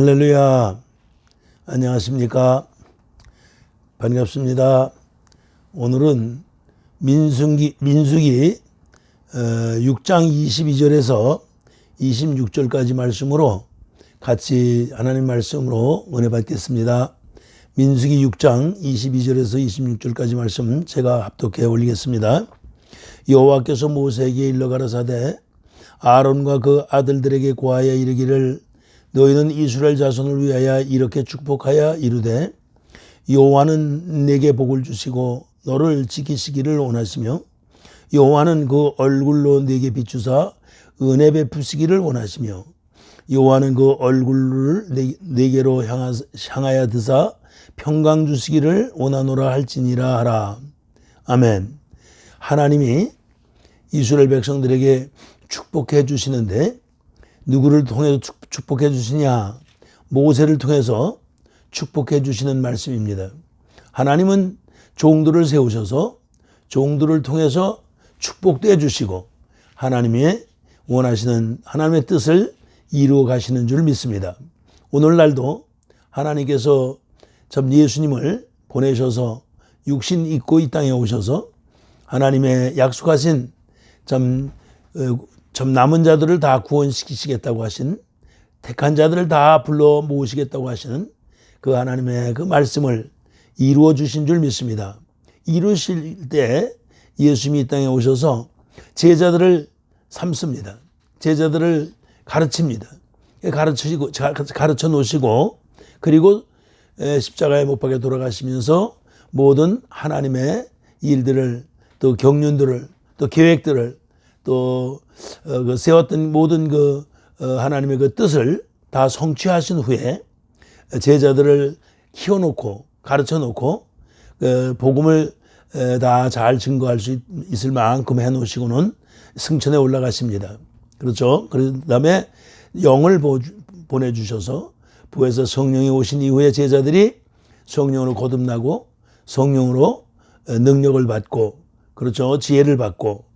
할렐루야. 안녕하십니까. 반갑습니다. 오늘은 민수기 6장 22절에서 26절까지 말씀으로 같이 하나님 말씀으로 은혜 받겠습니다. 민수기 6장 22절에서 26절까지 말씀 제가 합독해 올리겠습니다. 여호와께서 모세에게 일러 가라사대 아론과 그 아들들에게 고하여 이르기를 너희는 이스라엘 자손을 위하여 이렇게 축복하여 이르되 여호와는 내게 복을 주시고 너를 지키시기를 원하시며 여호와는 그 얼굴로 내게 비추사 은혜 베푸시기를 원하시며 여호와는 그 얼굴을 내게로 향하여 드사 평강 주시기를 원하노라 할지니라 하라. 아멘. 하나님이 이스라엘 백성들에게 축복해 주시는데 누구를 통해서 축복해 주시냐? 모세를 통해서 축복해 주시는 말씀입니다. 하나님은 종들을 세우셔서 종들을 통해서 축복도 해주시고 하나님의 원하시는 하나님의 뜻을 이루어 가시는 줄 믿습니다. 오늘날도 하나님께서 참 예수님을 보내셔서 육신 입고 이 땅에 오셔서 하나님의 약속하신 참 남은 자들을 다 구원시키시겠다고 하신 택한 자들을 다 불러 모으시겠다고 하시는 그 하나님의 그 말씀을 이루어 주신 줄 믿습니다. 이루실 때 예수님이 이 땅에 오셔서 제자들을 삼습니다. 제자들을 가르칩니다. 가르쳐 놓으시고 그리고 십자가에 못 박혀 돌아가시면서 모든 하나님의 일들을 또 경륜들을 또 계획들을 또 세웠던 모든 하나님의 그 뜻을 다 성취하신 후에 제자들을 키워놓고 가르쳐놓고 복음을 다 잘 증거할 수 있을 만큼 해놓으시고는 승천에 올라가십니다. 그렇죠. 그 다음에 영을 보내주셔서 부에서 성령이 오신 이후에 제자들이 성령으로 거듭나고 성령으로 능력을 받고 그렇죠. 지혜를 받고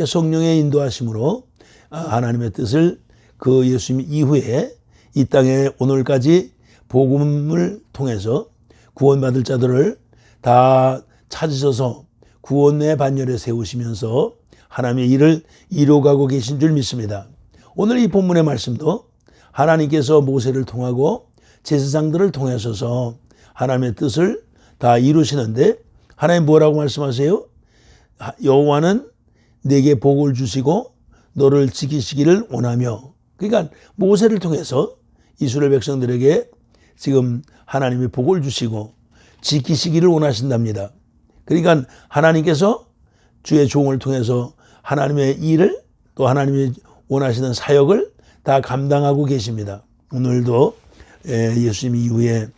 성령의 인도하심으로 하나님의 뜻을 그 예수님 이후에 이 땅에 오늘까지 복음을 통해서 구원받을 자들을 다 찾으셔서 구원의 반열에 세우시면서 하나님의 일을 이루어가고 계신 줄 믿습니다. 오늘 이 본문의 말씀도 하나님께서 모세를 통하고 제사장들을 통하셔서 하나님의 뜻을 다 이루시는데 하나님 뭐라고 말씀하세요? 여호와는 내게 복을 주시고 너를 지키시기를 원하며 그러니까 모세를 통해서 이스라엘 백성들에게 지금 하나님이 복을 주시고 지키시기를 원하신답니다. 그러니까 하나님께서 주의 종을 통해서 하나님의 일을 또 하나님이 원하시는 사역을 다 감당하고 계십니다. 오늘도 예수님 이후에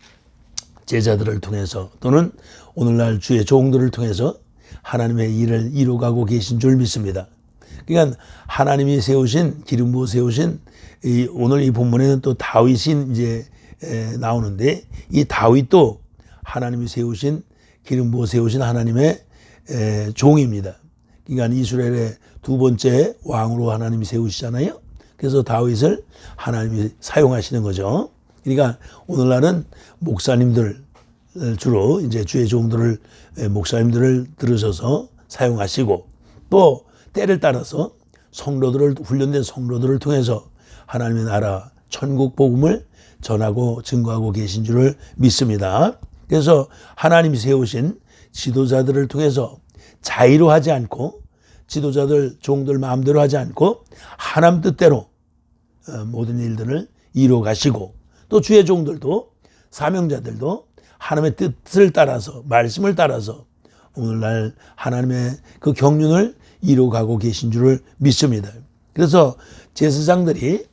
제자들을 통해서 또는 오늘날 주의 종들을 통해서 하나님의 일을 이루어가고 계신 줄 믿습니다. 그러니까 하나님이 세우신 기름 부어 세우신 오늘 이 본문에는 또 다윗이 이제 나오는데 이 다윗도 하나님이 세우신 기름 부어 세우신 하나님의 종입니다. 그러니까 이스라엘의 두 번째 왕으로 하나님이 세우시잖아요. 그래서 다윗을 하나님이 사용하시는 거죠. 그러니까 오늘날은 목사님들 주로 이제 주의 종들을 목사님들을 들으셔서 사용하시고 또 때를 따라서 훈련된 성도들을 통해서 하나님의 나라 천국 복음을 전하고 증거하고 계신 줄을 믿습니다. 그래서 하나님이 세우신 지도자들을 통해서 자의로 하지 않고 지도자들 종들 마음대로 하지 않고 하나님 뜻대로 모든 일들을 이루어 가시고 또 주의 종들도 사명자들도 하나님의 뜻을 따라서 말씀을 따라서 오늘날 하나님의 그 경륜을 이루어가고 계신 줄을 믿습니다. 그래서 제사장들이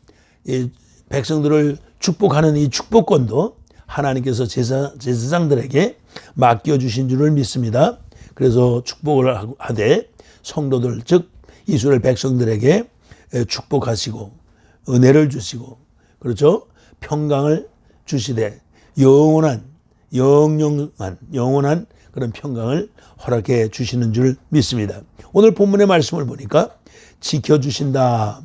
백성들을 축복하는 이 축복권도 하나님께서 제사장들에게 맡겨주신 줄을 믿습니다. 그래서 축복을 하되 성도들 즉 이스라엘 백성들에게 축복하시고 은혜를 주시고 그렇죠. 평강을 주시되 영원한 그런 평강을 허락해 주시는 줄 믿습니다. 오늘 본문의 말씀을 보니까 지켜주신다.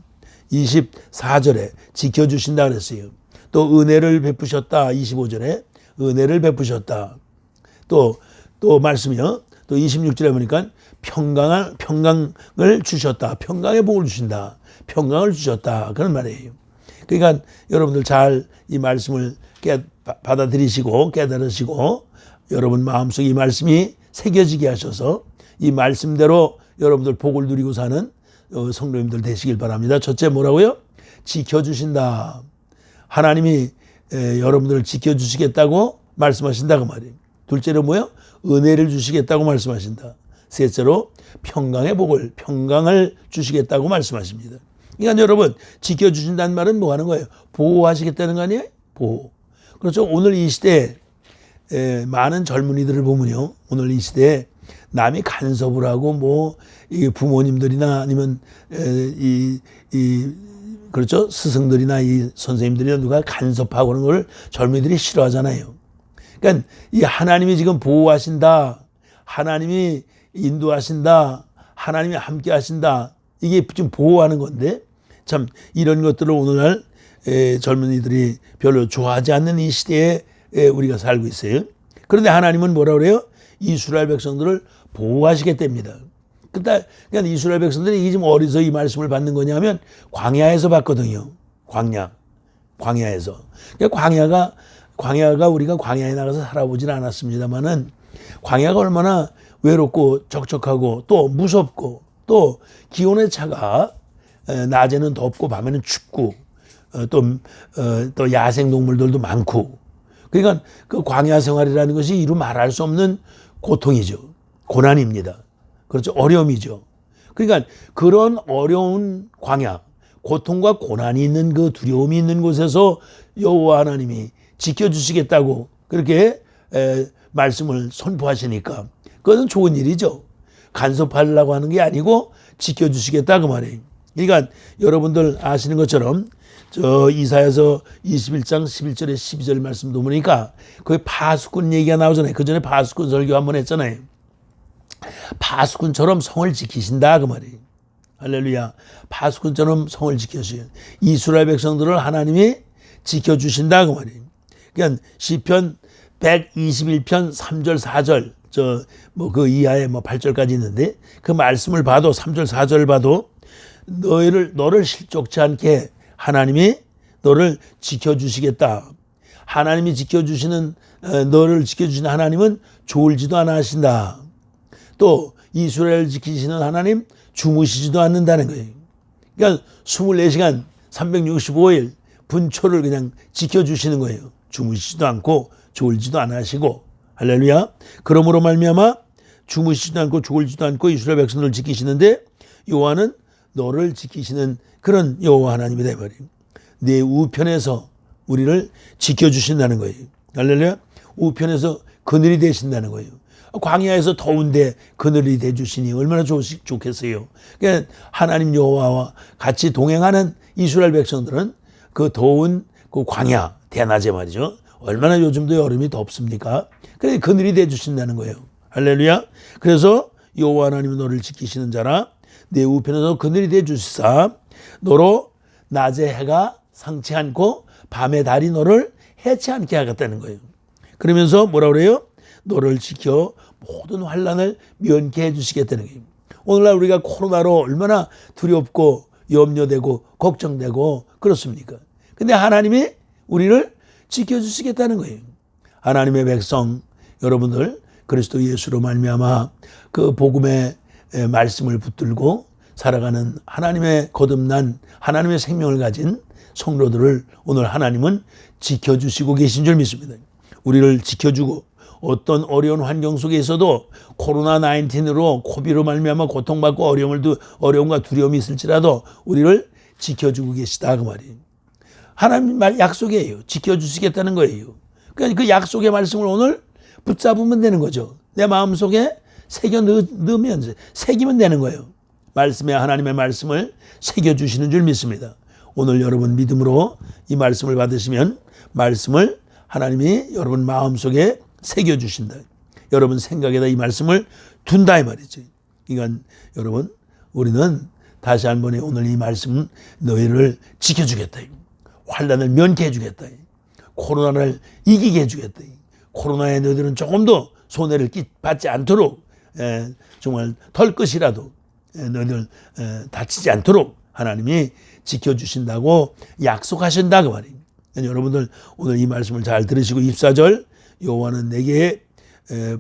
24절에 지켜주신다 그랬어요. 또 은혜를 베푸셨다. 25절에 은혜를 베푸셨다. 또 말씀이요. 또 26절에 보니까 평강을 주셨다. 평강의 복을 주신다. 평강을 주셨다. 그런 말이에요. 그러니까 여러분들 잘 이 말씀을 받아들이시고 깨달으시고 여러분 마음속에 이 말씀이 새겨지게 하셔서 이 말씀대로 여러분들 복을 누리고 사는 성도님들 되시길 바랍니다. 첫째 뭐라고요? 지켜주신다. 하나님이 여러분들을 지켜주시겠다고 말씀하신다 그 말이에요. 둘째로 뭐요? 은혜를 주시겠다고 말씀하신다. 셋째로 평강을 주시겠다고 말씀하십니다. 그러니까 여러분 지켜주신다는 말은 뭐 하는 거예요? 보호하시겠다는 거 아니에요? 보호. 그렇죠. 오늘 이 시대에 많은 젊은이들을 보면요. 오늘 이 시대에 남이 간섭을 하고 뭐 이 부모님들이나 아니면 그렇죠. 스승들이나 이 선생님들이나 누가 간섭하고 그런 걸 젊은이들이 싫어하잖아요. 그러니까 이 하나님이 지금 보호하신다. 하나님이 인도하신다. 하나님이 함께 하신다. 이게 지금 보호하는 건데 참 이런 것들을 오늘날 젊은이들이 별로 좋아하지 않는 이 시대에 우리가 살고 있어요. 그런데 하나님은 뭐라 그래요? 이스라엘 백성들을 보호하시겠답니다. 그러니까 이스라엘 백성들이 이게 지금 어디서 이 말씀을 받는 거냐면 광야에서 받거든요. 광야에서. 그러니까 광야가 우리가 광야에 나가서 살아보진 않았습니다만은 광야가 얼마나 외롭고 적적하고 또 무섭고 또 기온의 차가 낮에는 덥고 밤에는 춥고 또 야생 동물들도 많고 그러니까 그 광야 생활이라는 것이 이루 말할 수 없는 고통이죠. 고난입니다. 그렇죠. 어려움이죠. 그러니까 그런 어려운 광야, 고통과 고난이 있는 그 두려움이 있는 곳에서 여호와 하나님이 지켜주시겠다고 그렇게 말씀을 선포하시니까 그것은 좋은 일이죠. 간섭하려고 하는 게 아니고 지켜주시겠다 그 말이에요. 그러니까 여러분들 아시는 것처럼 저 이사야서 21장 11절에 12절 말씀도 보니까 거기 파수꾼 얘기가 나오잖아요. 그 전에 파수꾼 설교 한번 했잖아요. 파수꾼처럼 성을 지키신다 그 말이에요. 할렐루야. 파수꾼처럼 성을 지켜주세요. 이스라엘 백성들을 하나님이 지켜주신다 그 말이에요. 그러니까 시편 121편 3절 4절 그 이하에 8절까지 있는데 그 말씀을 봐도 3절 4절 봐도 너를 실족치 않게 하나님이 너를 지켜주시겠다. 하나님이 너를 지켜주시는 하나님은 졸지도 않아 하신다. 또 이스라엘을 지키시는 하나님 주무시지도 않는다는 거예요. 그러니까 24시간 365일 분초를 그냥 지켜주시는 거예요. 주무시지도 않고 졸지도 않아 하시고 할렐루야. 그러므로 말미암아 주무시지도 않고 졸지도 않고 이스라엘 백성들을 지키시는데 여호와는 너를 지키시는 그런 여호와 하나님이다 이 말이에요. 내 우편에서 우리를 지켜주신다는 거예요. 할렐루야. 우편에서 그늘이 되신다는 거예요. 광야에서 더운데 그늘이 되주시니 얼마나 좋겠어요. 그러니까 하나님 여호와와 같이 동행하는 이스라엘 백성들은 그 더운 그 광야 대낮에 말이죠. 얼마나 요즘도 여름이 덥습니까? 그래서 그늘이 되주신다는 거예요. 할렐루야. 그래서 여호와 하나님은 너를 지키시는 자라 내 우편에서 그늘이 되주시사 너로 낮에 해가 상치 않고 밤에 달이 너를 해치 않게 하겠다는 거예요. 그러면서 뭐라 그래요? 너를 지켜 모든 환난을 면케 해주시겠다는 거예요. 오늘날 우리가 코로나로 얼마나 두렵고 염려되고 걱정되고 그렇습니까? 근데 하나님이 우리를 지켜주시겠다는 거예요. 하나님의 백성 여러분들 그리스도 예수로 말미암아 그 복음의 말씀을 붙들고 살아가는 하나님의 거듭난 하나님의 생명을 가진 성도들을 오늘 하나님은 지켜주시고 계신 줄 믿습니다. 우리를 지켜주고 어떤 어려운 환경 속에 있어도 코로나19으로 코비로 말미암아 고통받고 어려움과 두려움이 있을지라도 우리를 지켜주고 계시다 그 말이에요. 하나님 말 약속이에요. 지켜주시겠다는 거예요. 그러니까 그 약속의 말씀을 오늘 붙잡으면 되는 거죠. 내 마음속에 새기면 되는 거예요. 하나님의 말씀을 새겨주시는 줄 믿습니다. 오늘 여러분 믿음으로 이 말씀을 받으시면 말씀을 하나님이 여러분 마음속에 새겨주신다. 여러분 생각에다 이 말씀을 둔다 이 말이죠. 그러니까 여러분 우리는 다시 한번 오늘 이 말씀 너희를 지켜주겠다. 환난을 면케해 주겠다. 코로나를 이기게 해주겠다. 코로나에 너희들은 조금 더 손해를 받지 않도록 정말 털 것이라도 너희들 다치지 않도록 하나님이 지켜주신다고 약속하신다 그 말이에요. 여러분들 오늘 이 말씀을 잘 들으시고 24절 여호와는 내게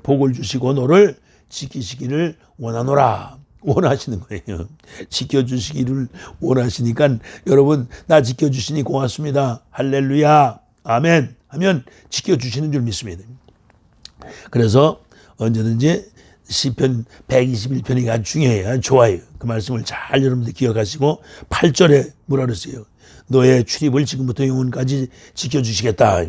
복을 주시고 너를 지키시기를 원하노라. 원하시는 거예요. 지켜주시기를 원하시니까 여러분 나 지켜주시니 고맙습니다. 할렐루야. 아멘 하면 지켜주시는 줄 믿습니다. 그래서 언제든지 시편 121편이 아주 중요해요. 좋아요. 그 말씀을 잘 여러분들 기억하시고 8절에 뭐라 그랬어요? 너의 출입을 지금부터 영혼까지 지켜주시겠다.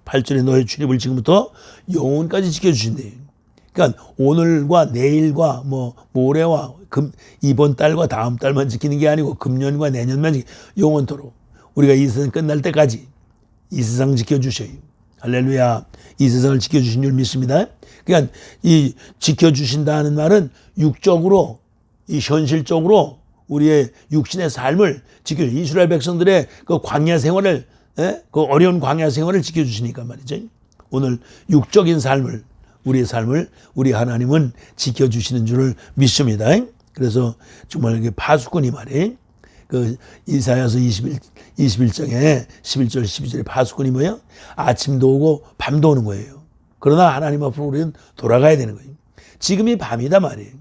8절에 너의 출입을 지금부터 영혼까지 지켜주신대요. 그러니까 오늘과 내일과 모레와 이번 달과 다음 달만 지키는 게 아니고 금년과 내년만 영원토록 우리가 이 세상 끝날 때까지 이 세상 지켜주셔요. 할렐루야. 이 세상을 지켜주신 줄 믿습니다. 그러니까 이 지켜주신다는 말은 육적으로 이 현실적으로 우리의 육신의 삶을 지켜주시고 이스라엘 백성들의 그 광야 생활을 그 어려운 광야 생활을 지켜주시니까 말이죠. 오늘 육적인 삶을 우리의 삶을 우리 하나님은 지켜주시는 줄을 믿습니다. 그래서 정말 이게 파수꾼이 말이에요. 그 이사야서 21장에 11절 12절에 파수꾼이 뭐예요? 아침도 오고 밤도 오는 거예요. 그러나 하나님 앞으로 우리는 돌아가야 되는 거예요. 지금이 밤이다 말이에요.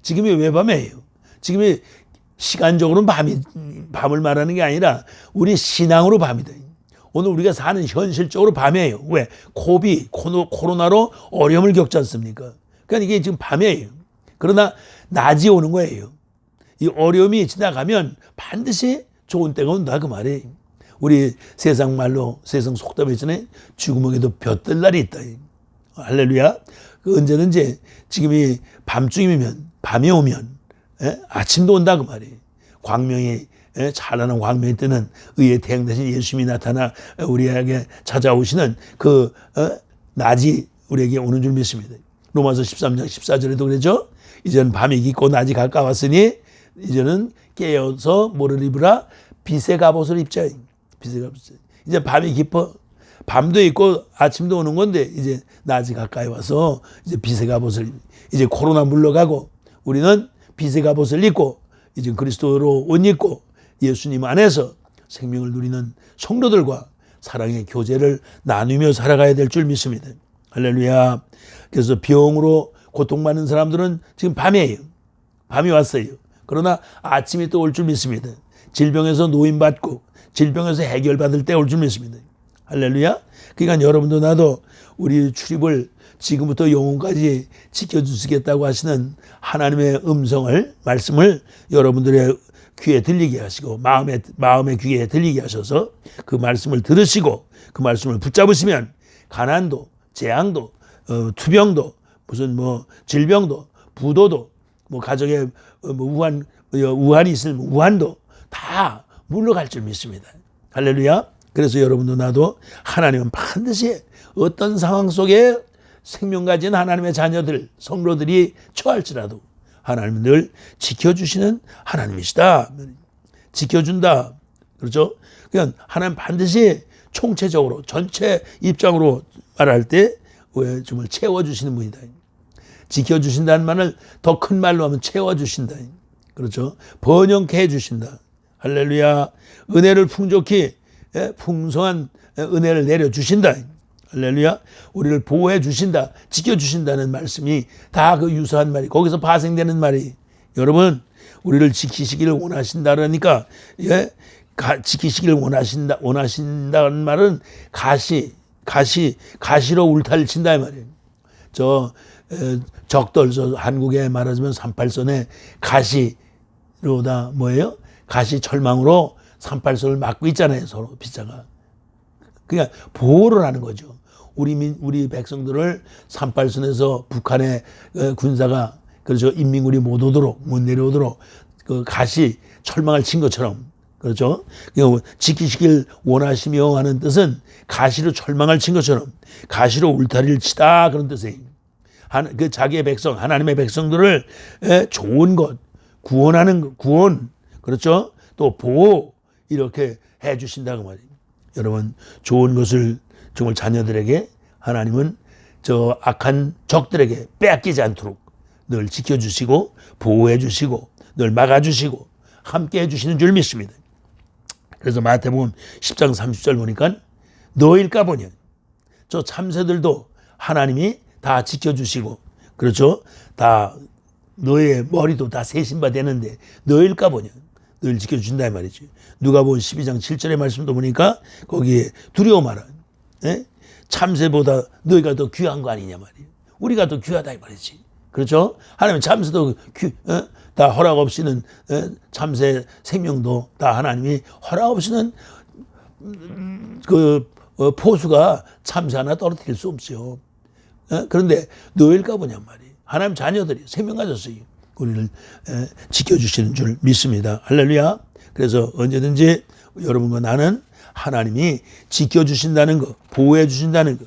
지금이 왜 밤이에요? 지금이 시간적으로는 밤을 말하는 게 아니라 우리 신앙으로 밤이다. 오늘 우리가 사는 현실적으로 밤이에요. 왜? 코로나로 어려움을 겪지 않습니까? 그러니까 이게 지금 밤이에요. 그러나 낮이 오는 거예요. 이 어려움이 지나가면 반드시 좋은 때가 온다 그 말이에요. 우리 세상 말로 세상 속담에 있잖아요. 죽음에도 볕들 날이 있다. 할렐루야. 그 언제든지 지금이 밤중이면 밤이 오면 아침도 온다 그 말이에요. 광명이 찬란한 광명이 뜨는 의의 태양 대신 예수님이 나타나 우리에게 찾아오시는 그 낮이 우리에게 오는 줄 믿습니다. 로마서 13장 14절에도 그러죠. 이제는 밤이 깊고 낮이 가까웠으니 이제는 깨어서 뭐를 입으라? 빛의 갑옷을 입자. 빛의 갑옷. 이제 밤이 깊어. 밤도 있고 아침도 오는 건데 이제 낮이 가까이 와서 이제 빛의 갑옷을 이제 코로나 물러가고 우리는 빛의 갑옷을 입고 이제 그리스도로 옷 입고 예수님 안에서 생명을 누리는 성도들과 사랑의 교제를 나누며 살아가야 될 줄 믿습니다. 할렐루야. 그래서 병으로 고통받는 사람들은 지금 밤이에요. 밤이 왔어요. 그러나 아침이 또 올 줄 믿습니다. 질병에서 노인받고 질병에서 해결받을 때 올 줄 믿습니다. 할렐루야. 그러니까 여러분도 나도 우리 출입을 지금부터 영혼까지 지켜주시겠다고 하시는 하나님의 말씀을 여러분들의 귀에 들리게 하시고 마음의 귀에 들리게 하셔서 그 말씀을 들으시고 그 말씀을 붙잡으시면 가난도 재앙도 투병도 무슨 질병도 부도도 가정에 우환이 있으면 우환도 다 물러갈 줄 믿습니다. 할렐루야. 그래서 여러분도 나도 하나님은 반드시 어떤 상황 속에 생명 가진 하나님의 자녀들 성도들이 처할지라도 하나님은 늘 지켜주시는 하나님이시다. 지켜준다. 그렇죠? 그냥 하나님 반드시 총체적으로 전체 입장으로 말할 때 정말 채워주시는 분이다. 지켜주신다는 말을 더 큰 말로 하면 채워주신다. 그렇죠? 번영케 해주신다. 할렐루야. 은혜를 풍족히 풍성한 은혜를 내려주신다. 할렐루야. 우리를 보호해 주신다. 지켜주신다는 말씀이 다 그 유사한 말이 거기서 파생되는 말이 여러분 우리를 지키시기를 원하신다라니까 지키시기를 원하신다는 말은 가시로 울타리를 친다 이 말이에요. 적돌 한국에 말하자면 38선에 가시로다 뭐예요? 가시 철망으로 38선을 막고 있잖아요. 서로 빗자가. 그러니까 보호를 하는 거죠. 우리 백성들을 38선에서 북한의 군사가 그렇죠. 인민군이 못 내려오도록 그 가시 철망을 친 것처럼 그렇죠. 지키시길 원하시며 하는 뜻은 가시로 철망을 친 것처럼 가시로 울타리를 치다 그런 뜻이에요. 그 자기의 백성 하나님의 백성들을 좋은 것 구원 그렇죠. 또 보호 이렇게 해주신다고 말이에요. 여러분 좋은 것을 정말 자녀들에게 하나님은 저 악한 적들에게 빼앗기지 않도록 늘 지켜주시고 보호해주시고 늘 막아주시고 함께 해주시는 줄 믿습니다. 그래서 마태복음 10장 30절 보니까 너일까 보냐. 저 참새들도 하나님이 다 지켜주시고 그렇죠. 다 너의 머리도 다 세신바 되는데 너일까 보냐. 늘 지켜준다 이 말이지. 누가복음 12장 7절의 말씀도 보니까 거기에 두려워 마라. 참새보다 너희가 더 귀한 거 아니냐 말이에요. 우리가 더 귀하다 이 말이지. 그렇죠? 하나님 참새도 다 허락 없이는 참새 생명도 다 하나님이 허락 없이는 그 포수가 참새 하나 떨어뜨릴 수 없어요. 그런데 너일까 보냐 말이에요. 하나님 자녀들이 생명 가졌어요. 우리를 지켜주시는 줄 믿습니다. 할렐루야. 그래서 언제든지 여러분과 나는 하나님이 지켜주신다는 것, 보호해 주신다는 것,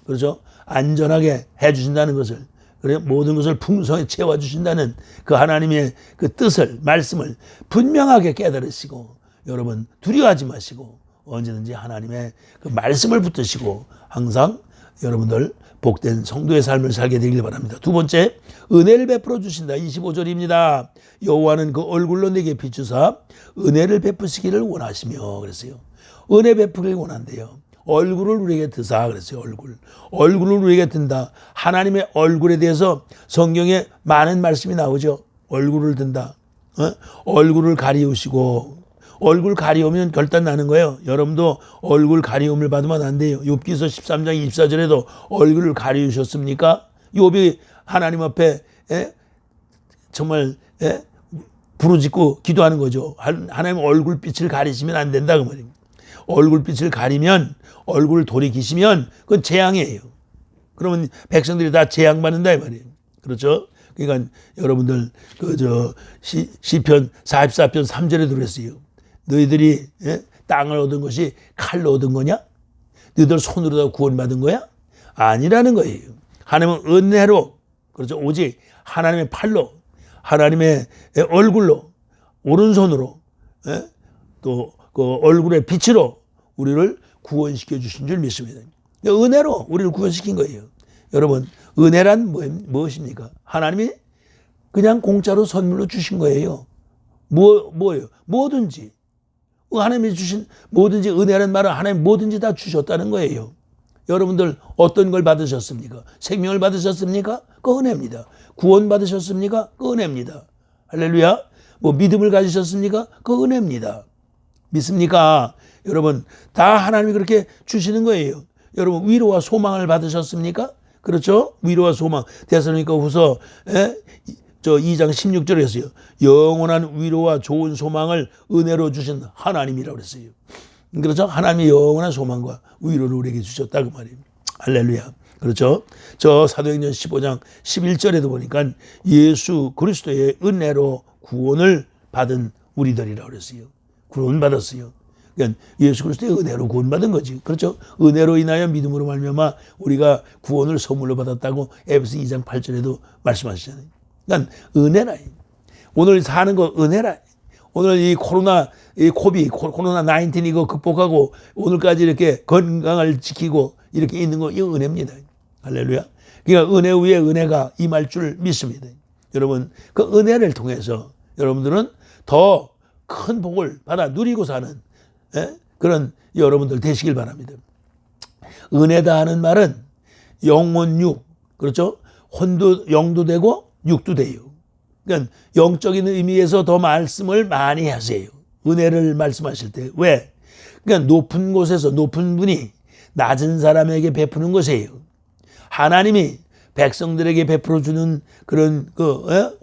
그렇죠? 안전하게 해주신다는 것을, 그래 모든 것을 풍성히 채워주신다는 그 하나님의 그 뜻을, 말씀을 분명하게 깨달으시고 여러분 두려워하지 마시고 언제든지 하나님의 그 말씀을 붙드시고 항상 여러분들 복된 성도의 삶을 살게 되길 바랍니다. 두 번째, 은혜를 베풀어 주신다. 25절입니다. 여호와는 그 얼굴로 내게 비추사 은혜를 베푸시기를 원하시며 그랬어요. 은혜 베푸기를 원한대요. 얼굴을 우리에게 드사 그랬어요. 얼굴을 우리에게 든다. 하나님의 얼굴에 대해서 성경에 많은 말씀이 나오죠. 얼굴을 든다. 얼굴을 가리우시고 얼굴 가리우면 결단 나는 거예요. 여러분도 얼굴 가리움을 받으면 안 돼요. 욥기서 13장 24절에도 얼굴을 가리우셨습니까? 욥이 하나님 앞에 정말 부르짖고 기도하는 거죠. 하나님 얼굴빛을 가리시면 안 된다 그 말입니다. 얼굴빛을 가리면 얼굴을 돌이키시면 그건 재앙이에요. 그러면 백성들이 다 재앙받는다 이 말이에요. 그렇죠? 그러니까 여러분들 시편 44편 3절에도 그랬어요. 너희들이 땅을 얻은 것이 칼로 얻은 거냐? 너희들 손으로 다 구원받은 거야? 아니라는 거예요. 하나님은 은혜로, 그렇죠? 오직 하나님의 팔로, 하나님의 얼굴로, 오른손으로, 또 그 얼굴의 빛으로 우리를 구원시켜 주신 줄 믿습니다. 은혜로 우리를 구원시킨 거예요. 여러분, 은혜란 무엇입니까? 하나님이 그냥 공짜로 선물로 주신 거예요. 뭐예요? 뭐든지. 하나님이 주신 뭐든지 은혜라는 말은 하나님 뭐든지 다 주셨다는 거예요. 여러분들 어떤 걸 받으셨습니까? 생명을 받으셨습니까? 그 은혜입니다. 구원 받으셨습니까? 그 은혜입니다. 할렐루야. 믿음을 가지셨습니까? 그 은혜입니다. 믿습니까? 여러분 다 하나님이 그렇게 주시는 거예요. 여러분 위로와 소망을 받으셨습니까? 그렇죠? 위로와 소망. 데살로니가후서 2장 16절에서요. 영원한 위로와 좋은 소망을 은혜로 주신 하나님이라고 그랬어요. 그렇죠? 하나님이 영원한 소망과 위로를 우리에게 주셨다 그 말이에요. 할렐루야. 그렇죠? 저 사도행전 15장 11절에도 보니까 예수 그리스도의 은혜로 구원을 받은 우리들이라고 그랬어요. 구원받았어요. 그러니까 예수 그리스도의 은혜로 구원받은 거지. 그렇죠? 은혜로 인하여 믿음으로 말미암아 우리가 구원을 선물로 받았다고 에베소 2장 8절에도 말씀하시잖아요. 그러니까 은혜라. 오늘 사는 거 은혜라. 오늘 이 코로나 19 이거 극복하고 오늘까지 이렇게 건강을 지키고 이렇게 있는 거 이거 은혜입니다. 할렐루야. 그러니까 은혜 위에 은혜가 임할 줄 믿습니다. 여러분 그 은혜를 통해서 여러분들은 더 큰 복을 받아 누리고 사는 그런 여러분들 되시길 바랍니다. 은혜다 하는 말은 영원육, 그렇죠? 혼도 영도 되고 육도 돼요. 그러니까 영적인 의미에서 더 말씀을 많이 하세요. 은혜를 말씀하실 때. 왜? 그러니까 높은 곳에서 높은 분이 낮은 사람에게 베푸는 것이에요. 하나님이 백성들에게 베풀어 주는 그런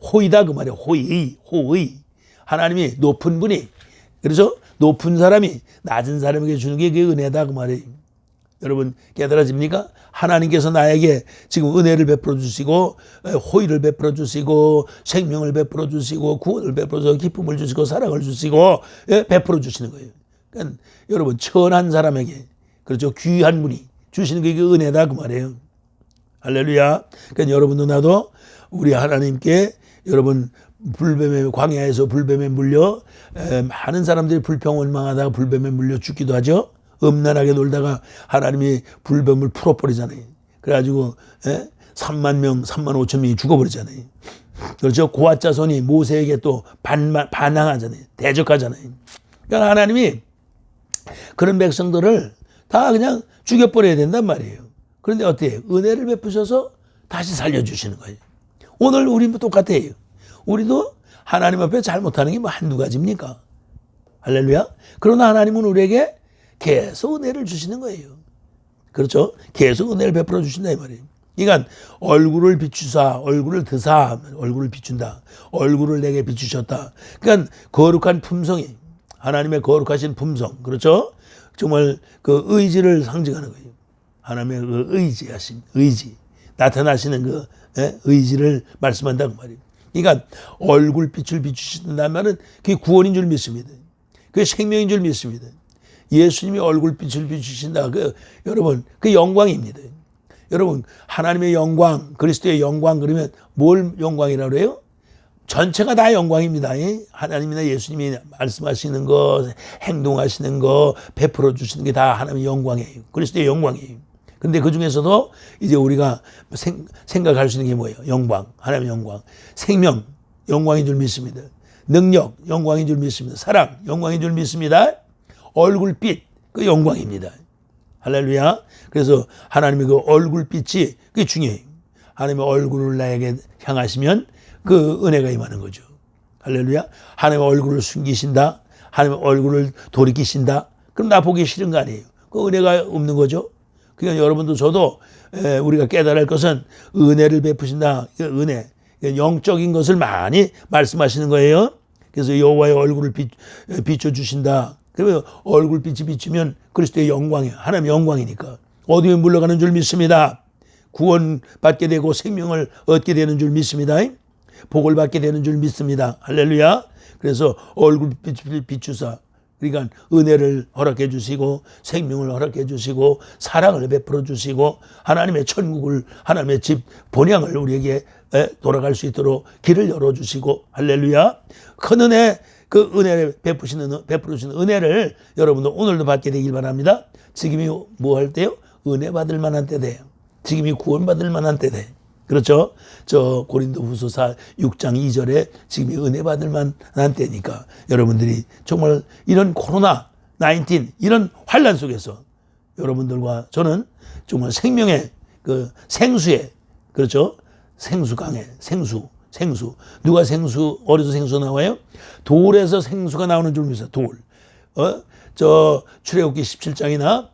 호의다 그 말이에요. 호의. 하나님이 높은 분이, 그래서 높은 사람이 낮은 사람에게 주는 게 그게 은혜다 그 말이에요. 여러분 깨달아집니까? 하나님께서 나에게 지금 은혜를 베풀어 주시고 호의를 베풀어 주시고 생명을 베풀어 주시고 구원을 베풀어 주시고 기쁨을 주시고 사랑을 주시고 베풀어 주시는 거예요. 그러니까 여러분 천한 사람에게, 그렇죠, 귀한 분이 주시는 게 은혜다 그 말이에요. 할렐루야. 그러니까 여러분도 나도 우리 하나님께, 여러분 불뱀의 광야에서 불뱀에 물려 많은 사람들이 불평원망하다가 불뱀에 물려 죽기도 하죠. 음란하게 놀다가 하나님이 불뱀을 풀어버리잖아요. 그래가지고 3만 명, 3만 5천 명이 죽어버리잖아요. 그렇죠. 고아 자손이 모세에게 또 반항하잖아요. 대적하잖아요. 그러니까 하나님이 그런 백성들을 다 그냥 죽여버려야 된단 말이에요. 그런데 어때요? 은혜를 베푸셔서 다시 살려주시는 거예요. 오늘 우리도 똑같아요. 우리도 하나님 앞에 잘못하는 게 뭐 한두 가지입니까? 할렐루야. 그러나 하나님은 우리에게 계속 은혜를 주시는 거예요. 그렇죠? 계속 은혜를 베풀어 주신다 이 말이에요. 그러니까 얼굴을 비추사, 얼굴을 드사, 얼굴을 비춘다. 얼굴을 내게 비추셨다. 그러니까 거룩한 품성이, 하나님의 거룩하신 품성, 그렇죠? 정말 그 의지를 상징하는 거예요. 하나님의 그 의지, 나타나시는 그 의지를 말씀한다고 말이에요. 그러니까 얼굴빛을 비추신다는 말은 그게 구원인 줄 믿습니다. 그게 생명인 줄 믿습니다. 예수님이 얼굴빛을 비추신다. 여러분, 그 영광입니다. 여러분, 하나님의 영광, 그리스도의 영광 그러면 뭘 영광이라고 해요? 전체가 다 영광입니다. 하나님이나 예수님이 말씀하시는 거, 행동하시는 거, 베풀어 주시는 게 다 하나님의 영광이에요. 그리스도의 영광이에요. 그런데 그 중에서도 이제 우리가 생각할 수 있는 게 뭐예요? 영광, 하나님의 영광. 생명, 영광인 줄 믿습니다. 능력, 영광인 줄 믿습니다. 사랑, 영광인 줄 믿습니다. 얼굴빛, 그 영광입니다. 할렐루야. 그래서 하나님의 그 얼굴빛이 그게 중요해요. 하나님의 얼굴을 나에게 향하시면 그 은혜가 임하는 거죠. 할렐루야. 하나님의 얼굴을 숨기신다. 하나님의 얼굴을 돌이키신다. 그럼 나 보기 싫은 거 아니에요. 그 은혜가 없는 거죠. 그러니까 여러분도 저도 우리가 깨달아야 할 것은 은혜를 베푸신다. 은혜, 영적인 것을 많이 말씀하시는 거예요. 그래서 여호와의 얼굴을 비춰주신다. 그러면 얼굴빛이 비추면 그리스도의 영광이에요. 하나님의 영광이니까. 어둠에 물러가는 줄 믿습니다. 구원받게 되고 생명을 얻게 되는 줄 믿습니다. 복을 받게 되는 줄 믿습니다. 할렐루야. 그래서 얼굴빛을 비추사. 그러니까 은혜를 허락해 주시고 생명을 허락해 주시고 사랑을 베풀어 주시고 하나님의 천국을, 하나님의 집 본향을 우리에게 돌아갈 수 있도록 길을 열어주시고, 할렐루야. 큰 은혜, 그 은혜를 베풀어 주시는 은혜를 여러분도 오늘도 받게 되길 바랍니다. 지금이 뭐 할 때요? 은혜 받을 만한 때돼요. 지금이 구원받을 만한 때돼. 그렇죠? 저 고린도후서 6장 2절에 지금이 은혜 받을 만한 때니까 여러분들이 정말 이런 코로나 19 이런 환난 속에서 여러분들과 저는 정말 생명의 그 생수에, 그렇죠? 생수강에 생수. 누가 생수, 어디서 생수 나와요? 돌에서 생수가 나오는 줄 믿어요. 돌. 저 출애굽기 17장이나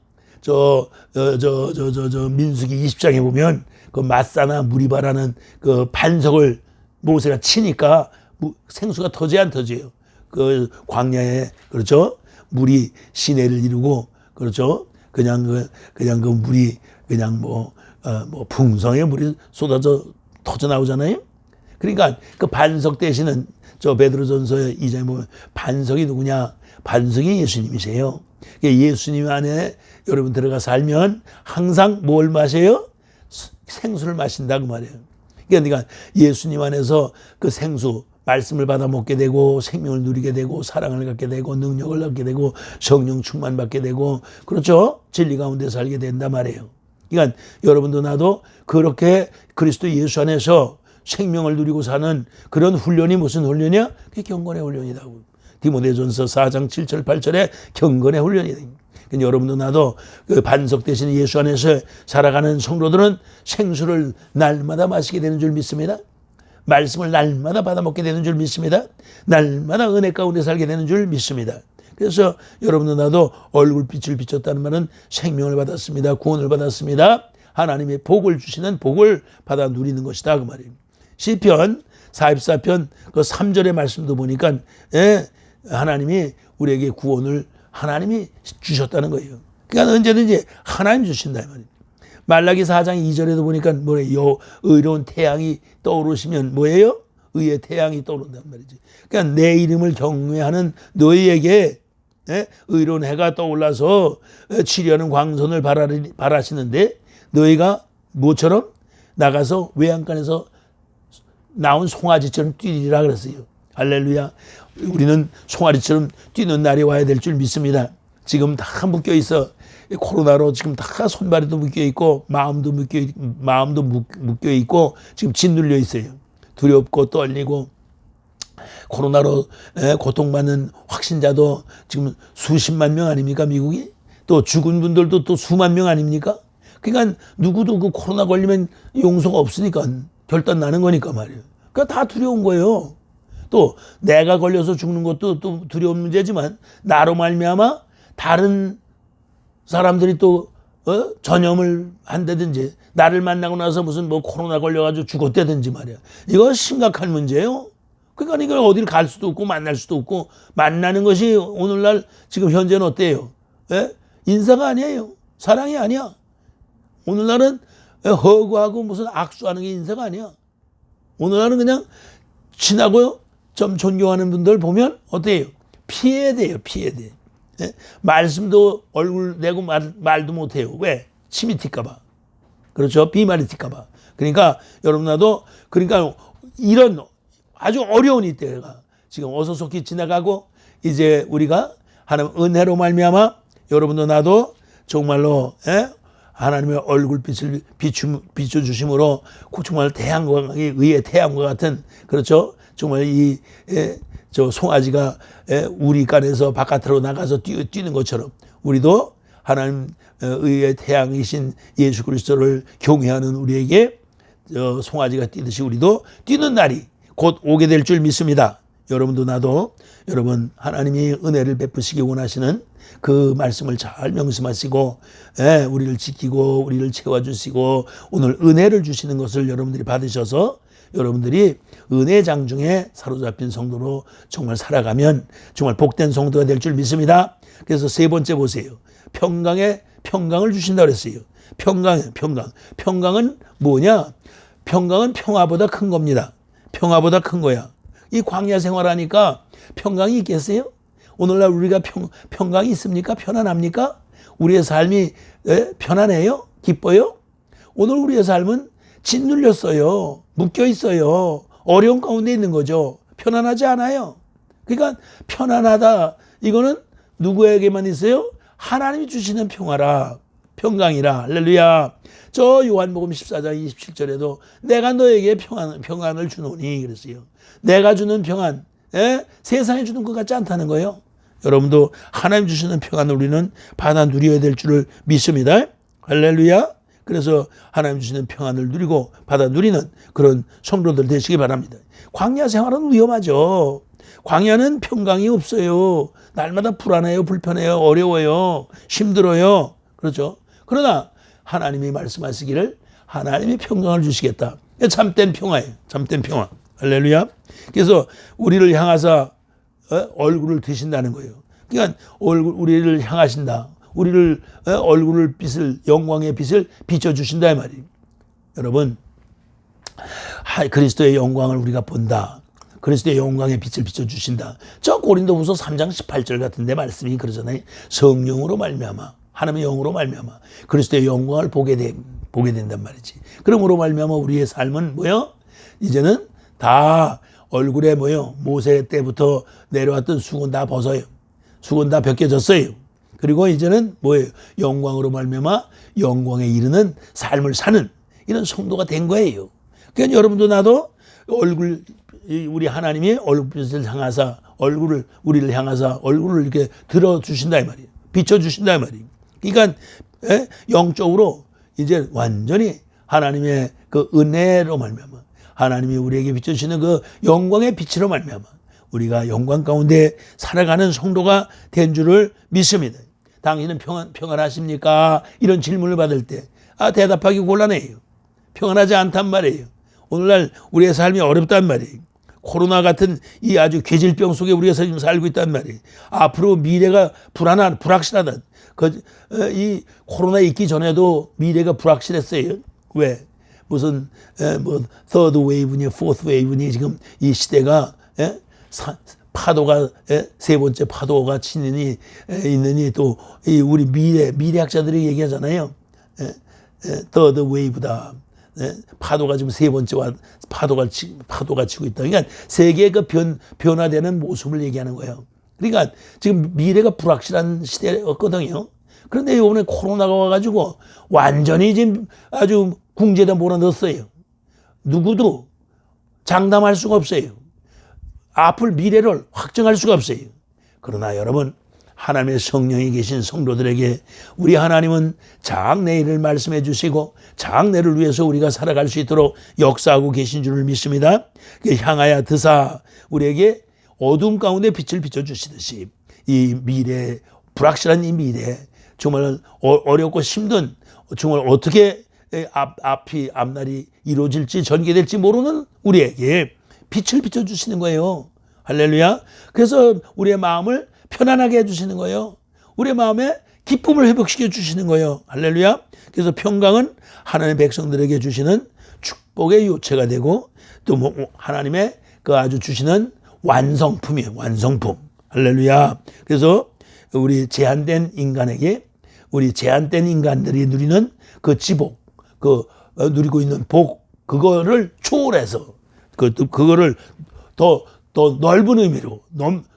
민수기 20장에 보면 그 마사나 무리바라는 그 반석을 모세가 치니까 생수가 터져야 안 터져요. 그 광야에, 그렇죠? 물이 시내를 이루고, 그렇죠? 그냥 그 물이 그냥 뭐 풍성의 물이 쏟아져 터져 나오잖아요. 그러니까 그 반석 대신은 저 베드로전서 2장에 보면 반석이 누구냐? 반석이 예수님이세요. 예수님 안에 여러분 들어가 살면 항상 뭘 마셔요? 생수를 마신다고 말이에요. 그러니까 예수님 안에서 그 생수, 말씀을 받아 먹게 되고 생명을 누리게 되고 사랑을 갖게 되고 능력을 갖게 되고 성령 충만받게 되고, 그렇죠? 진리 가운데 살게 된단 말이에요. 그러니까 여러분도 나도 그렇게 그리스도 예수 안에서 생명을 누리고 사는 그런 훈련이 무슨 훈련이야? 그게 경건의 훈련이라고. 디모데전서 4장 7절 8절에 경건의 훈련이다. 그러니까 여러분도 나도 그 반석 대신 예수 안에서 살아가는 성도들은 생수를 날마다 마시게 되는 줄 믿습니다. 말씀을 날마다 받아먹게 되는 줄 믿습니다. 날마다 은혜 가운데 살게 되는 줄 믿습니다. 그래서 여러분도 나도 얼굴빛을 비췄다는 말은 생명을 받았습니다. 구원을 받았습니다. 하나님의 복을 주시는 복을 받아 누리는 것이다 그 말이에요. 시편 44편 그 3절의 말씀도 보니까 하나님이 우리에게 구원을 하나님이 주셨다는 거예요. 그러니까 언제든지 하나님 주신다 이 말이에요. 말라기 4장 2절에도 보니까 뭐예요? 의로운 태양이 떠오르시면 뭐예요? 의의 태양이 떠오른단 말이지. 그러니까 내 이름을 경외하는 너희에게 의로운 해가 떠올라서 치려는 광선을 바라시는데 너희가 뭐처럼 나가서 외양간에서 나온 송아지처럼 뛰리라 그랬어요. 할렐루야. 우리는 송아지처럼 뛰는 날이 와야 될 줄 믿습니다. 지금 다 묶여 있어. 코로나로 지금 다 손발이도 묶여 있고 마음도 묶여 있고 지금 짓눌려 있어요. 두렵고 떨리고 코로나로 고통받는 확진자도 지금 수십만 명 아닙니까, 미국이? 또 죽은 분들도 또 수만 명 아닙니까? 그러니까 누구도 그 코로나 걸리면 용서가 없으니까 결단 나는 거니까 말이에요. 그러니까 다 두려운 거예요. 또 내가 걸려서 죽는 것도 또 두려운 문제지만 나로 말미암아 다른 사람들이 또 전염을 한다든지 나를 만나고 나서 무슨 뭐 코로나 걸려가지고 죽었다든지 말이야. 이거 심각한 문제예요. 그러니까 이걸 어딜 갈 수도 없고 만날 수도 없고 만나는 것이 오늘날 지금 현재는 어때요? 예? 인사가 아니에요. 사랑이 아니야. 오늘날은 허구하고 무슨 악수하는 게 인사가 아니야. 오늘날은 그냥 친하고요. 좀 존경하는 분들 보면 어때요? 피해야 돼요. 피해야 돼. 예? 말씀도 얼굴 내고 말도 못해요. 왜? 침이 튈까봐. 그렇죠? 비말이 튈까봐. 그러니까 여러분 나도 그러니까 이런 아주 어려운 이때가 지금 어서 속히 지나가고 이제 우리가 하나님 은혜로 말미암아 여러분도 나도 정말로 하나님의 얼굴빛을 비춰주심으로 정말 태양과 의의 태양과 같은 그렇죠? 정말 저 송아지가 우리 간에서 바깥으로 나가서 뛰는 것처럼 우리도 하나님 의의 태양이신 예수 그리스도를 경외하는 우리에게 송아지가 뛰듯이 우리도 뛰는 날이 곧 오게 될 줄 믿습니다. 여러분도 나도 여러분 하나님이 은혜를 베푸시기 원하시는 그 말씀을 잘 명심하시고 우리를 지키고 우리를 채워주시고 오늘 은혜를 주시는 것을 여러분들이 받으셔서 여러분들이 은혜 장중에 사로잡힌 성도로 정말 살아가면 정말 복된 성도가 될 줄 믿습니다. 그래서 세 번째 보세요. 평강을 주신다 그랬어요. 평강은 뭐냐? 평강은 평화보다 큰 겁니다. 평화보다 큰 거야. 이 광야 생활하니까 평강이 있겠어요? 오늘날 우리가 평강이 있습니까? 편안합니까? 우리의 삶이 편안해요? 기뻐요? 오늘 우리의 삶은 짓눌렸어요. 묶여 있어요. 어려운 가운데 있는 거죠. 편안하지 않아요. 그러니까 편안하다. 이거는 누구에게만 있어요? 하나님이 주시는 평강이라. 할렐루야. 저 요한복음 14장 27절에도 내가 너에게 평안을 주노니 그랬어요. 내가 주는 평안, 세상에 주는 것 같지 않다는 거예요. 여러분도 하나님 주시는 평안을 우리는 받아 누려야 될 줄을 믿습니다. 할렐루야. 그래서 하나님 주시는 평안을 누리고 받아 누리는 그런 성도들 되시기 바랍니다. 광야 생활은 위험하죠. 광야는 평강이 없어요. 날마다 불안해요, 불편해요, 어려워요, 힘들어요. 그렇죠. 그러나 하나님이 말씀하시기를 하나님이 평강을 주시겠다. 참된 평화예요. 참된 평화. 할렐루야. 그래서 우리를 향하사 얼굴을 드신다는 거예요. 그러니까 우리를 향하신다. 우리를 얼굴을 영광의 빛을 비춰주신다 이 말이에요. 여러분 그리스도의 영광을 우리가 본다. 그리스도의 영광의 빛을 비춰주신다. 저 고린도후서 3장 18절 같은데 말씀이 그러잖아요. 성령으로 말미암아 하나님의 영으로 말미암아 그리스도의 영광을 보게 된단 말이지. 그러므로 말미암아 우리의 삶은 뭐요? 이제는 다 얼굴에 뭐요? 모세 때부터 내려왔던 수건 다 벗어요. 수건 다 벗겨졌어요. 그리고 이제는 뭐예요? 영광으로 말미암아 영광에 이르는 삶을 사는 이런 성도가 된 거예요. 그러니까 여러분도 나도 우리 하나님이 얼굴빛을 향하사 우리를 향하사 얼굴을 이렇게 들어주신다 이 말이에요. 비춰주신다 이 말이에요. 그러니까 영적으로 이제 완전히 하나님의 그 은혜로 말미암아 하나님이 우리에게 비춰주시는 그 영광의 빛으로 말미암아 우리가 영광 가운데 살아가는 성도가 된 줄을 믿습니다. 당신은 평안하십니까? 이런 질문을 받을 때 대답하기 곤란해요. 평안하지 않단 말이에요. 오늘날 우리의 삶이 어렵단 말이에요. 코로나 같은 이 아주 괴질병 속에 우리가 지금 살고 있단 말이에요. 앞으로 미래가 불확실하다. 이 코로나 있기 전에도 미래가 불확실했어요. 왜? 무슨 third wave니 fourth wave니 지금 이 시대가 파도가 세 번째 파도가 치느니 있느니 또 우리 미래학자들이 얘기하잖아요. third wave다. 파도가 지금 세 번째 파도가 치고 있다. 그러니까 세계의 그 변화되는 모습을 얘기하는 거예요. 그러니까 지금 미래가 불확실한 시대였거든요. 그런데 이번에 코로나가 와가지고 완전히 지금 아주 궁지에다 몰아넣었어요. 누구도 장담할 수가 없어요. 앞을 미래를 확정할 수가 없어요. 그러나 여러분, 하나님의 성령이 계신 성도들에게 우리 하나님은 장래일을 말씀해 주시고 장래를 위해서 우리가 살아갈 수 있도록 역사하고 계신 줄을 믿습니다. 향하여 드사 우리에게 어둠 가운데 빛을 비춰주시듯이 이 미래, 불확실한 이 미래, 정말 어렵고 힘든, 정말 어떻게 앞날이 이루어질지 전개될지 모르는 우리에게 빛을 비춰주시는 거예요. 할렐루야. 그래서 우리의 마음을 편안하게 해주시는 거예요. 우리의 마음에 기쁨을 회복시켜 주시는 거예요. 할렐루야. 그래서 평강은 하나님의 백성들에게 주시는 축복의 요체가 되고 또 하나님의 그 아주 주시는 완성품이에요. 완성품. 할렐루야. 그래서 우리 제한된 인간에게, 우리 제한된 인간들이 누리는 그 지복, 그 누리고 있는 복, 그거를 초월해서 그거를 더 넓은 의미로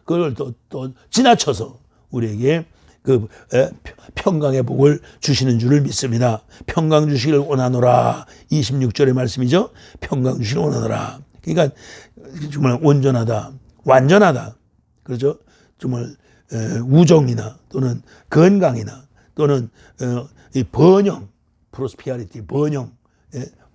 그걸 더 지나쳐서 우리에게 그 평강의 복을 주시는 줄을 믿습니다. 평강 주시기를 원하노라. 26절의 말씀이죠. 평강 주시기를 원하노라. 그러니까 정말 온전하다, 완전하다. 그렇죠? 정말 우정이나 또는 건강이나 또는 이 번영, 프로스피아리티, 번영,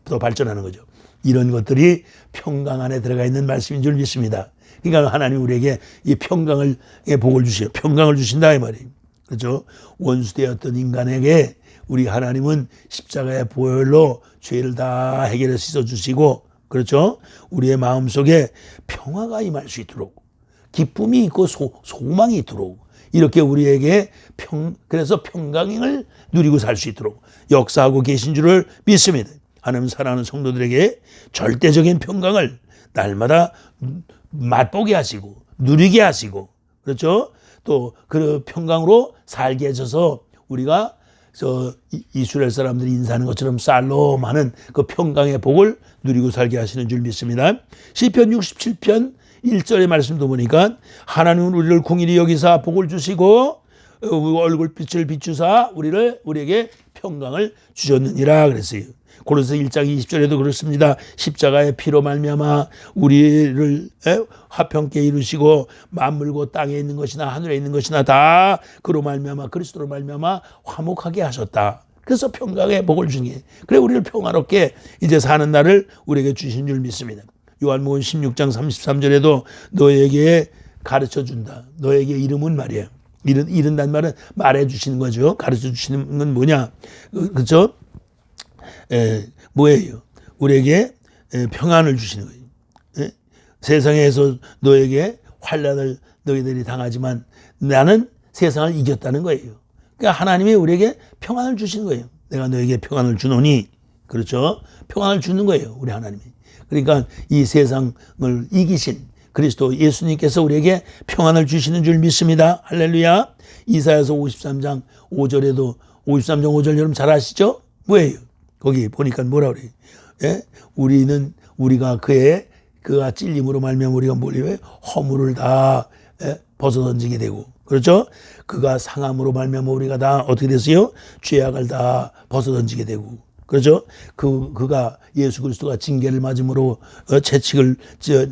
더 발전하는 거죠. 이런 것들이 평강 안에 들어가 있는 말씀인 줄 믿습니다. 그러니까 하나님 우리에게 이 평강의 복을 주시요. 평강을 주신다 이 말이에요. 그렇죠? 원수되었던 인간에게 우리 하나님은 십자가의 보혈로 죄를 다 해결해 씻어 주시고, 그렇죠? 우리의 마음속에 평화가 임할 수 있도록, 기쁨이 있고 소망이 있도록, 이렇게 우리에게 그래서 평강을 누리고 살 수 있도록 역사하고 계신 줄을 믿습니다. 하나님 사랑하는 성도들에게 절대적인 평강을 날마다 맛보게 하시고 누리게 하시고, 그렇죠? 또 그 평강으로 살게 해줘서 우리가 이스라엘 사람들이 인사하는 것처럼 샬롬하는 그 평강의 복을 누리고 살게 하시는 줄 믿습니다. 시편 67편 1절의 말씀도 보니까 하나님은 우리를 긍휼히 여기사 복을 주시고 얼굴빛을 비추사 우리에게 평강을 주셨느니라 그랬어요. 고린도서 1장 20절에도 그렇습니다. 십자가의 피로 말미암아 우리를 화평케 이루시고 만물고 땅에 있는 것이나 하늘에 있는 것이나 다 그로 말미암아 그리스도로 말미암아 화목하게 하셨다. 그래서 평강의 복을 주신 게, 그래 우리를 평화롭게 이제 사는 날을 우리에게 주신 줄 믿습니다. 요한복음 16장 33절에도 너에게 가르쳐 준다. 너에게 이름은 말이에요. 이른단 말은 말해 주시는 거죠. 가르쳐 주시는 건 뭐냐? 그렇죠? 뭐예요? 우리에게 평안을 주시는 거예요. 세상에서 너에게 환난을 너희들이 당하지만 나는 세상을 이겼다는 거예요. 그러니까 하나님이 우리에게 평안을 주시는 거예요. 내가 너에게 평안을 주노니, 그렇죠? 평안을 주는 거예요, 우리 하나님이. 그러니까 이 세상을 이기신 그리스도 예수님께서 우리에게 평안을 주시는 줄 믿습니다. 할렐루야. 이사야서 53장 5절에도 53장 5절 여러분 잘 아시죠? 뭐예요? 거기 보니까 뭐라 그래요? 예? 우리가 그가 찔림으로 말미암아 우리가 몰려요. 허물을 다 벗어던지게 되고, 그렇죠? 그가 상함으로 말미암아 우리가 다 어떻게 됐어요? 죄악을 다 벗어던지게 되고, 그렇죠? 그가 예수 그리스도가 징계를 맞음으로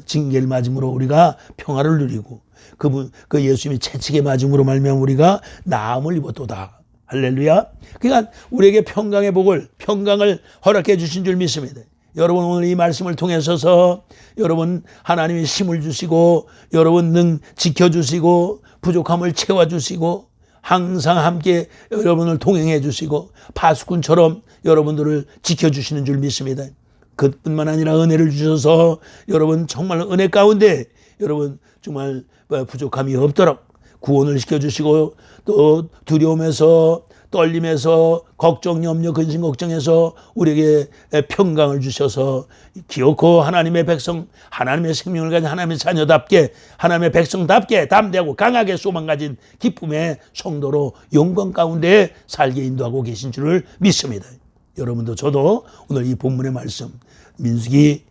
징계를 맞음으로 우리가 평화를 누리고, 그 예수님이 채찍에 맞음으로 말미암아 우리가 나음을 입었도다. 할렐루야. 그러니까 우리에게 평강을 허락해 주신 줄 믿습니다. 여러분 오늘 이 말씀을 통해서 여러분 하나님이 힘을 주시고 여러분 능 지켜주시고 부족함을 채워주시고 항상 함께 여러분을 동행해 주시고 파수꾼처럼 여러분들을 지켜주시는 줄 믿습니다. 그뿐만 아니라 은혜를 주셔서 여러분 정말 은혜 가운데 여러분 정말 부족함이 없도록 구원을 시켜주시고 또 두려움에서 떨림에서 걱정 염려 근심 걱정에서 우리에게 평강을 주셔서 기어코 하나님의 백성, 하나님의 생명을 가진 하나님의 자녀답게 하나님의 백성답게 담대하고 강하게 소망 가진 기쁨의 성도로 영광 가운데 살게 인도하고 계신 줄을 믿습니다. 여러분도 저도 오늘 이 본문의 말씀 민수기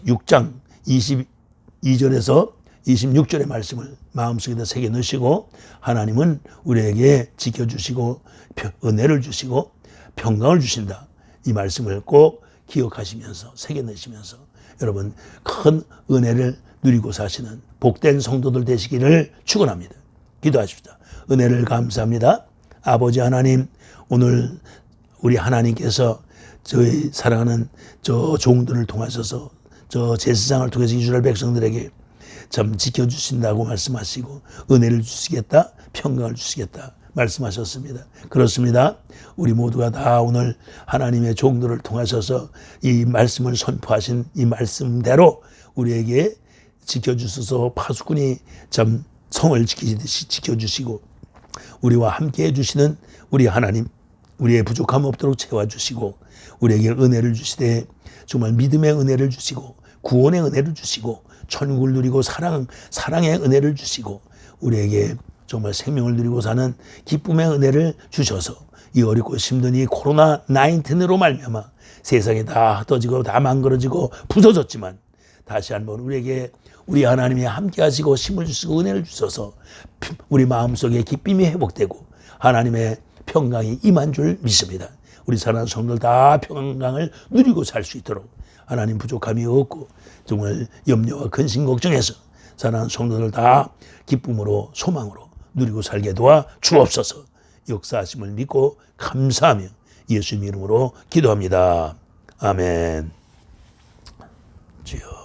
6장 22절에서 26절의 말씀을 마음속에다 새겨 넣으시고 하나님은 우리에게 지켜주시고 은혜를 주시고 평강을 주신다. 이 말씀을 꼭 기억하시면서 새겨 넣으시면서 여러분 큰 은혜를 누리고 사시는 복된 성도들 되시기를 축원합니다. 기도하십시다. 은혜를 감사합니다. 아버지 하나님, 오늘 우리 하나님께서 저희 사랑하는 저 종들을 통하셔서 저 제사장을 통해서 이스라엘 백성들에게 참 지켜주신다고 말씀하시고 은혜를 주시겠다, 평강을 주시겠다 말씀하셨습니다. 그렇습니다. 우리 모두가 다 오늘 하나님의 종들을 통하셔서 이 말씀을 선포하신 이 말씀대로 우리에게 지켜주셔서 파수꾼이 참 성을 지키듯이 지켜주시고 우리와 함께 해주시는 우리 하나님, 우리의 부족함 없도록 채워주시고 우리에게 은혜를 주시되 정말 믿음의 은혜를 주시고 구원의 은혜를 주시고 천국을 누리고 사랑의 은혜를 주시고 우리에게 정말 생명을 누리고 사는 기쁨의 은혜를 주셔서 이 어렵고 힘든 이 코로나 19으로 말미암아 세상이 다 흩어지고 다 망가져지고 부서졌지만 다시 한번 우리에게 우리 하나님이 함께 하시고 힘을 주시고 은혜를 주셔서 우리 마음속에 기쁨이 회복되고 하나님의 평강이 임한 줄 믿습니다. 우리 사랑하는 성도들 다 평강을 누리고 살 수 있도록 하나님 부족함이 없고 정말 염려와 근심 걱정해서 사랑하는 성도들 다 기쁨으로 소망으로 누리고 살게 도와 주옵소서. 역사하심을 믿고 감사하며 예수님 이름으로 기도합니다. 아멘. 주여.